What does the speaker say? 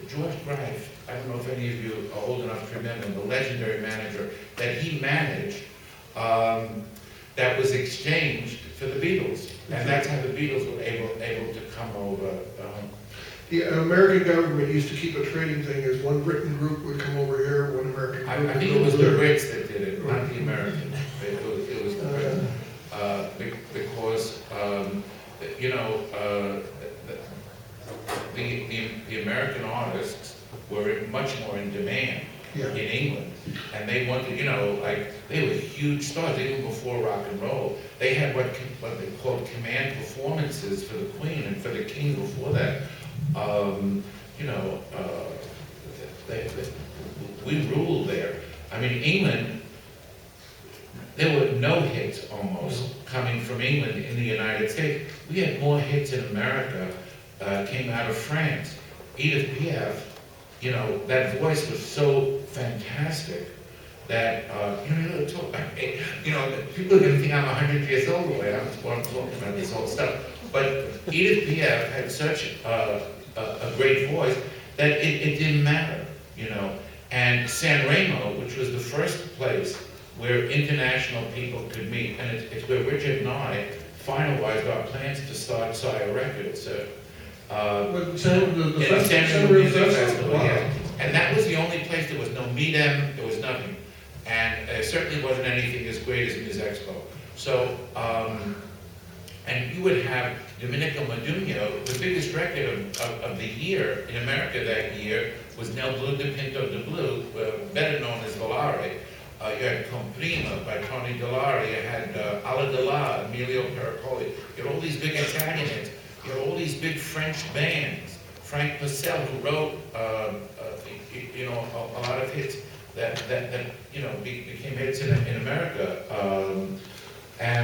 George Greif, I don't know if any of you are old enough to remember, the legendary manager that he managed, that was exchanged for the Beatles. And that's how the Beatles were able to come over. The American government used to keep a trading thing as one Britain group would come over here, one American group I think it was the Brits that did it, not the Americans. It was the Brits. Because, you know, the American artists were much more in demand in England. And they wanted, you know, like, they were huge stars, even before rock and roll. They had what they called command performances for the Queen and for the King before that. You know, we ruled there. I mean, England, there were no hits almost coming from England in the United States. We had more hits in America came out of France. Edith Piaf, you know, that voice was so fantastic that, you know, people are going to think I'm 100 years old the way I'm talking about this whole stuff. But Edith Piaf had such a great voice that it didn't matter, you know. And San Remo, which was the first place where international people could meet, and it's where Richard and I finalized our plans to start Sire Records. But San Remo Music Festival, yeah. And that was the only place. There was no Meet-Em, there was nothing. And it certainly wasn't anything as great as Musexpo. So, and you would have Domenico Modugno, the biggest record of the year in America that year was Nel Blue de Pinto de Blue, better known as Volare. You had Comprima by Tony Dellari, you had Alla de La, Emilio Pericoli. You had all these big Italian hits. You had all these big French bands. Frank Purcell, who wrote you know, a lot of hits that you know became hits in America. And